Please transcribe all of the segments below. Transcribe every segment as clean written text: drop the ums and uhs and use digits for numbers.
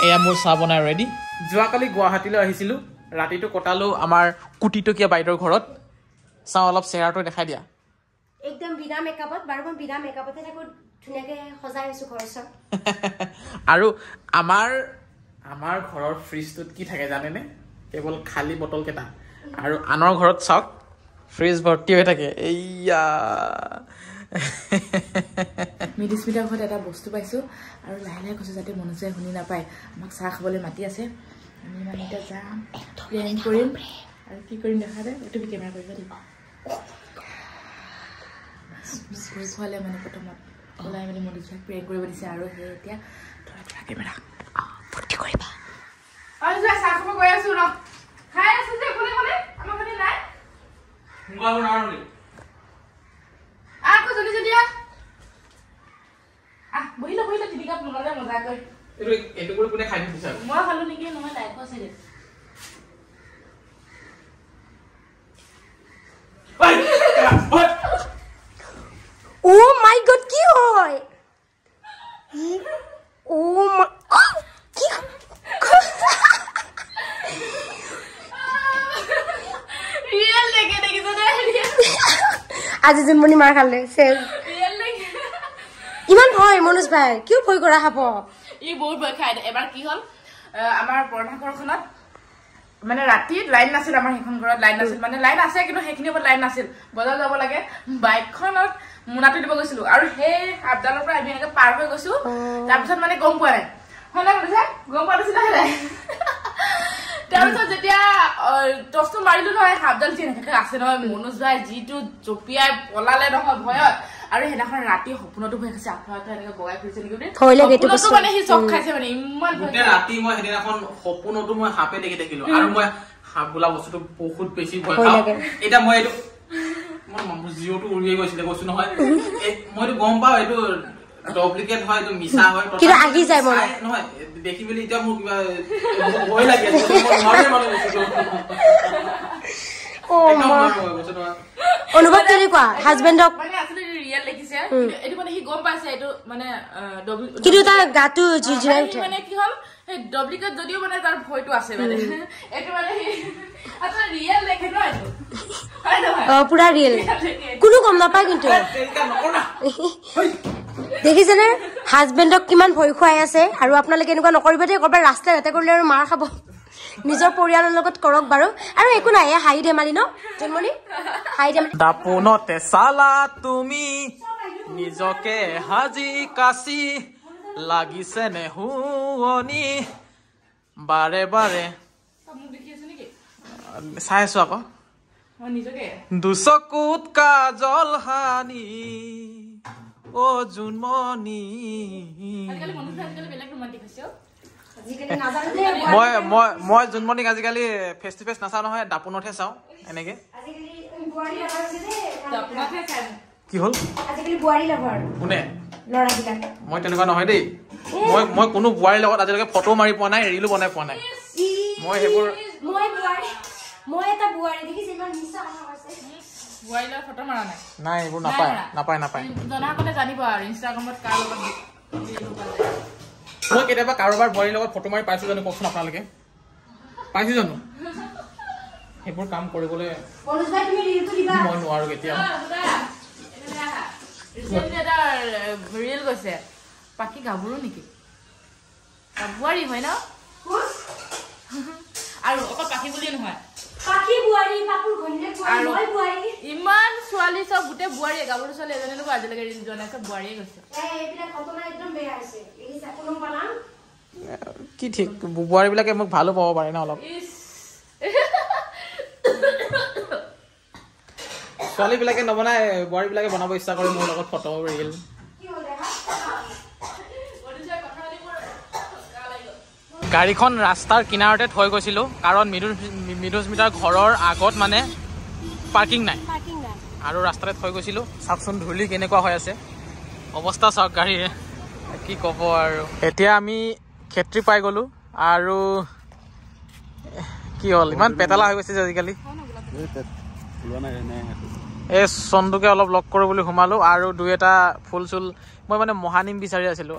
এয়া মোৰ চাহ বনাই ৰেডি যোৱাকালি গুৱাহাটীলৈ আহিছিলোঁ ৰাতিটো কটালো আমাৰ কোটিটকীয়া বাইদেউৰ ঘৰত চাওঁ অলপ চেহাৰাটো দেখাই দিয়া একদম বিনা মেকআপত বাৰবাৰ বিনা মেকআপতে থাকো ধুনীয়াকে সজাই আছো ঘৰখন আৰু আমাৰ ঘৰৰ ফ্ৰিজটোত কি থাকে জানেনে কেৱল খালী বটল কেইটা আৰু আনৰ ঘৰত চাওক ফ্ৰিজ ভৰ্তি হৈ থাকে এইয়া মিডিস্মিতাৰ ঘৰত এটা বস্তু পাইছোঁ আৰু লাহে লাহে কৈছোঁ যাতে মনোজে শুনি নাপায় আমাক চাহ খাবলৈ মাতি আছে আমি মানে এতিয়া যাম প্লেন কৰিম আৰু কি কৰিম দেখা দে এইটো কেমেৰা কৰিব দিব ভয় খোৱালে মানে প্ৰথমত ওলাই মেলি মনোজক প্ৰেং কৰিব দিছে আৰু সেই এতিয়া ধৰা ধৰা কেমেৰা ফূৰ্তি কৰিবা আৰু যোৱা চাহ খাব গৈ আছোঁ ৰ খাই আছোঁ যে কোনে কোনে আমাৰ ঘৰতে নাই আকৌ জলদি জলদি বহিলে তিনি কাপ মনলে মজা কৰি এইটো কৰি কোনে খাই দিছে মই খালো নেকি নহয় তাই কৈছে দে ও মাই গড কি হয় ও কি রিয়েল লেগে দেখিছো দে আজি জুনমনি মাৰ খালে সেল ৰিয়েল লেগে ইমান ভয় মনোজ ভাই কিয় ভয় কৰা হাব ই বহুত ভয় খাই এবাৰ কি হল আমাৰ পুৰণা ঘৰখনত মানে ৰাতি লাইন নাছিল আমাৰ হেখন ঘৰত লাইন নাছিল মানে লাইন আছে কিন্তু হেখিনি ওপৰত লাইন নাছিল বজাৰ যাব লাগে বাইকখনত মুনাটো দিব গৈছিলো আৰু সেই আপডালৰ পৰা আমি এনেকে পাৰ হৈ গৈছো তাৰ পিছত মানে গম পোৱা নাই হলে বুঝা গম পোৱা নাছিল হলে তাৰপিছত যেতিয়া টস্টো মাৰিলো নহয় হাবডাল চিন থাকে আছে নহয় মনোজ ভাই জিটো জপিয়াই পলালে নহয় ভয়ত আৰু হেনাখন ৰাতি সপোনটো ভয় খাইছে আফাটা এনেকে বগাই ফুৰিছে নেকি থৈলে গেটো বস্তু মানে হি চক খাইছে মানে ইমান ভয় ৰাতি মই হেদিনাখন সপোনটো মই হাপে দেখি থাকিলো আৰু মই হাপ বোলা বস্তুটো বহুত বেছি ভয় খাওঁ এটা মই এইটো মই জিওটো উৰিয়ে গৈছিলে কৈছো নহয় মইতো গম পাওঁ এইটো ডুপ্লিকেট হয় এইটো মিছা হয় কিন্তু আগি যায় মন নহয় দেখি মেলি এতিয়া মোৰ কিবা ভয় লাগি আছে মই নৰে মানে বস্তুটো ও অনুভৱ কেনেকুৱা হাজবেণ্ডক মানে আসলে ৰিয়েল দেখিছে এটো মানে হি গম পাইছে এটো মানে কিন্তু তাৰ গাটো জিজিৰাই উঠে মানে কি হল হে ডুপ্লিকেট যদিও মানে তাৰ ভয়টো আছে মানে এটো মানে আসলে ৰিয়েল দেখে ন এটো পুৰা ৰিয়েল কোনো গম নাপায় কিন্তু দেখিছেনে হাজবেণ্ডক কিমান ভয় খুৱাই আছে আৰু আপোনালোকে এনেকুৱা নকৰিব দেই কৰবাৰ ৰাস্তাত ৰাতে কৰিলে আৰু মাৰ খাব নিজৰ পৰিয়ালৰ লগত কৰক বাৰু আৰু একো নাই হাই ধেমালি ন জন্মনি হাই ধেমালি দাপোনতে চালা তুমি নিজকে হাজি কাছি লাগিছে নে হুৱনি বাৰে বাৰে মোক দেখি আছে নেকি চাই আছো আকৌ মই নিজকে দুচকুত কাজল হানি ও জুনমনি আজিকালি মনোজ আজিকালি বেলেগ ৰোমান্টিক হৈছে আজিকালি নাজানে মই জুনমনিক আজিকালি ফেচ টু ফেচ নাচাওঁ নহয় দাপোনতহে চাওঁ এনেকে আজিকালি বুৱাৰী লাভাৰ আছে দে আপোনাকে চাই কি হ'ল আজিকালি বুৱাৰী লাভাৰ কোনে লৰা বিলাক মই তেনেকুৱা নহয় দেই মই কোনো বোৱাৰীৰ লগত আজিলৈকে ফটো মাৰি পোৱা নাই ৰিলো বনাই পোৱা নাই মই সেইবোৰ মই এটা বুৱাৰী দেখিছে ইমান মিছা কথা কৈছে বুৱাৰীৰ ফটো মাৰা নাই নাই এইবোৰ নাপায় জনাকলে জানিব আৰু ইনষ্টাগ্ৰামত কাৰ লগত মই কেতিয়াবা কাৰোবাৰ বোৱাৰীৰ লগত ফটো মাৰি পাইছো জানো কওকচোন আপোনালোকে পাইছো জানো সেইবোৰ কাম কৰিবলৈ মই নোৱাৰো কেতিয়াও ৰিয়েল গৈছে পাখি গাভৰু নেকি বুৱাৰী হয় ন আৰু অকল পাখি বুলিয়ে নহয় পাখি বুৱাৰী পাপুৰ ঘৈণীয়েক বুৱাৰী মই বুৱাৰী ইমান ছোৱালী চব গোটে বুৱাৰী গাভৰু ছোৱালী এজনীলৈকে আজিলৈকে ৰিল যোৱা নাই চব বুৱাৰীয়ে গৈছে এইবিলাক ঘটনা একদম বেয়া হৈছে দেখিছা কোনো পালা কি ঠিক বোৱাৰীবিলাকে মোক ভালো পাব পাৰে ন অলপ ছোৱালীবিলাকে নবনাই বোৱাৰীবিলাকে বনাব ইচ্ছা কৰে মোৰ লগত ফটো ৰিল গাড়ীখন ৰাস্তাৰ কিনাৰতে থৈ গৈছিলোঁ কাৰণ মৃদুস্মিতাৰ ঘৰৰ আগত মানে পাৰ্কিং নাই আৰু ৰাস্তাতে থৈ গৈছিলোঁ চাওকচোন ধূলি কেনেকুৱা হৈ আছে অৱস্থা চাওক গাড়ীৰে কি ক'ব আৰু এতিয়া আমি ক্ষেত্ৰী পাই গ'লোঁ আৰু কি হ'ল ইমান পেটালা হৈ গৈছে আজিকালি এই চন্দুকে অলপ লগ কৰোঁ বুলি সোমালোঁ আৰু দুই এটা ফুল চুল মই মানে মহানিম বিচাৰি আহিছিলোঁ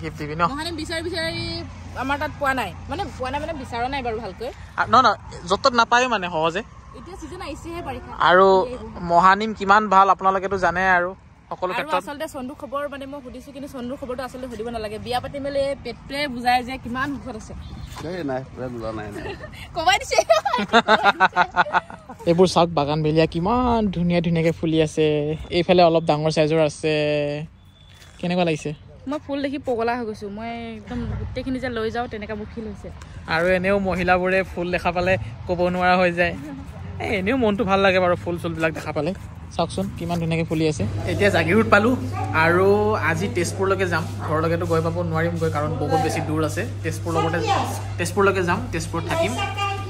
গিফ্ট দিবি ন বিচাৰি আমাৰ তাত পোৱা নাই মানে বিচৰা নাই বাৰু ভালকৈ নহয় য'ত ত'ত নাপায় মানে সহজে এতিয়া সিজন আহিছেহে বাৰিষা আৰু মহানিম কিমান ভাল আপোনালোকেতো জানে আৰু সকলো ক্ষেত্ৰত আচলতে চন্দু খবৰ মানে মই সুধিছোঁ কিন্তু চন্দুৰ খবৰটো আচলতে সুধিব নালাগে বিয়া পাতি মেলি পেটটোৱে বুজাই যে কিমান সুখত আছে কমাই দিছে এইবোৰ চাওক বাগান বেলিয়া কিমান ধুনীয়াকৈ ফুলি আছে এইফালে অলপ ডাঙৰ চাইজৰ আছে কেনেকুৱা লাগিছে মই ফুল দেখি পগলা হৈ গৈছোঁ মই একদম গোটেইখিনি যে লৈ যাওঁ তেনেকুৱা মোৰ ফিল হৈছে আৰু এনেও মহিলাবোৰে ফুল দেখা পালে ক'ব নোৱাৰা হৈ যায় এনেও মনটো ভাল লাগে বাৰু ফুল চুলবিলাক দেখা পালে চাওকচোন কিমান ধুনীয়াকৈ ফুলি আছে এতিয়া জাগিৰোড পালোঁ আৰু আজি তেজপুৰলৈকে যাম ঘৰলৈকেতো গৈ পাব নোৱাৰিমগৈ কাৰণ বহুত বেছি দূৰ আছে তেজপুৰলৈকে যাম তেজপুৰত থাকিম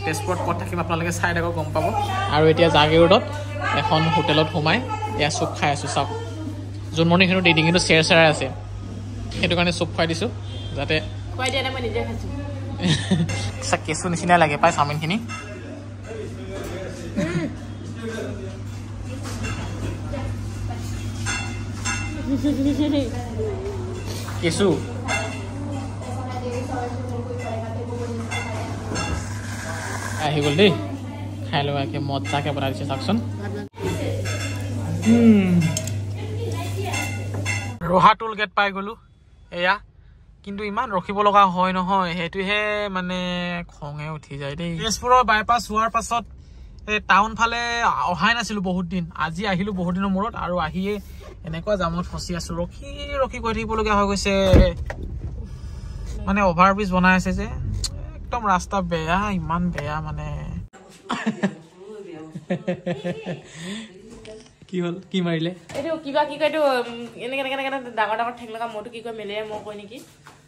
তেজপুৰত ক'ত থাকিম আপোনালোকে চাই থাকক গম পাব আৰু এতিয়া জাগিৰোডত এখন হোটেলত সোমাই এয়া চুপ খাই আছোঁ চাওক জোনমণিখিনিও দি ডিঙিটো চেৰাই আছে সেইটো কাৰণে চুপ খুৱাই দিছোঁ যাতে খুৱাই দিয়া নাই মই নিজে খাইছোঁ কেঁচু নিচিনাই লাগে পাই চাওমিনখিনি কেঁচু আহি গ'ল দেই খাই লওঁ একে মজাকৈ বনাই দিছে চাওকচোন ৰহা টোল গেট পাই গ'লোঁ এয়া কিন্তু ইমান ৰখিব লগা হয় নহয় সেইটোহে মানে খঙে উঠি যায় দেই তেজপুৰৰ বাইপাছ হোৱাৰ পাছত এই টাউন ফালে অহাই নাছিলোঁ বহুত দিন আজি আহিলোঁ বহুত দিনৰ মূৰত আৰু আহিয়ে এনেকুৱা জামত ফচি আছোঁ ৰখি গৈ থাকিবলগীয়া হৈ গৈছে মানে অভাৰ ব্ৰিজ বনাই আছে যে একদম ৰাস্তা বেয়া ইমান বেয়া মানে কি হ'ল কি মাৰিলে এইটো কিবা কি কয় এইটো এনেকে ডাঙৰ ঠেক লগা মইতো কি কয় মেলে মই কয় নেকি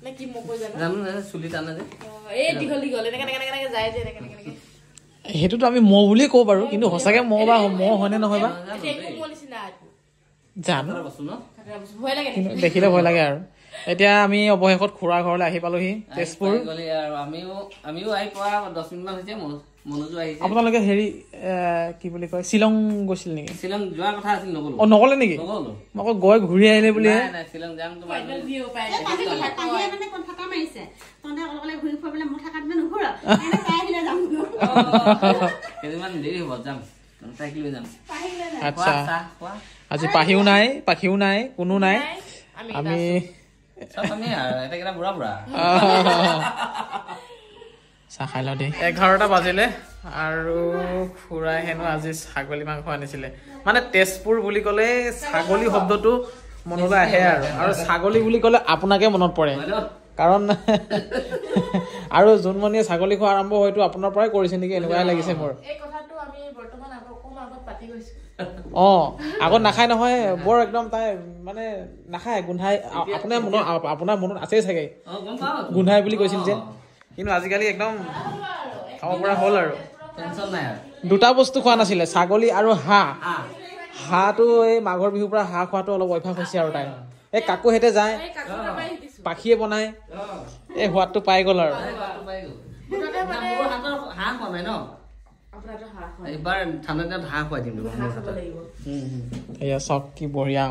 নে কি মই কৈ জানো চুলি টানা যে এই দীঘল এনেকে যায় যে এনেকে সেইটোতো আমি মহ বুলিয়ে কওঁ বাৰু কিন্তু সঁচাকে মহ বা মহ হয়নে নহয় বা জানো দেখিলে ভয় লাগে আৰু এতিয়া আমি অৱশেষত খুৰা ঘৰলৈ আহি পালোহি তেজপুৰ আপোনালোকে হেৰি কি বুলি কয় শ্বিলং গৈছিল নেকি নগলে নেকি মই আকৌ গৈ ঘূৰি আহিলে বুলি আচ্ছা আজি পাহিও নাই কোনো নাই আমি চাহ খাই লওঁ দেই 11টা বাজিলে আৰু খুৰাই হেনো আজি ছাগলী মাংস আনিছিলে মানে তেজপুৰ বুলি ক'লে ছাগলী শব্দটো মনলৈ আহে আৰু ছাগলী বুলি ক'লে আপোনাকে মনত পৰে কাৰণ আৰু জোনমণিয়ে ছাগলী খোৱা আৰম্ভ হয়তো আপোনাৰ পৰাই কৰিছে নেকি এনেকুৱাই লাগিছে মোৰ আগত নাখায় নহয় বৰ একদম তাই মানে নাখায় গোন্ধাই আপোনাৰ মনত আছেই চাগে গোন্ধাই বুলি কৈছিল যে কিন্তু আজিকালি একদম খাব পৰা হ'ল আৰু দুটা বস্তু খোৱা নাছিলে ছাগলী আৰু হাঁহটো এই মাঘৰ বিহুৰ পৰা হাঁহ খোৱাটো অলপ অভ্যাস হৈছে আৰু তাই এই কাকু হেঁতে যায় পাখিয়ে বনাই এই সোৱাদটো পাই গ'ল আৰু এয়া চক কি বঢ়িয়া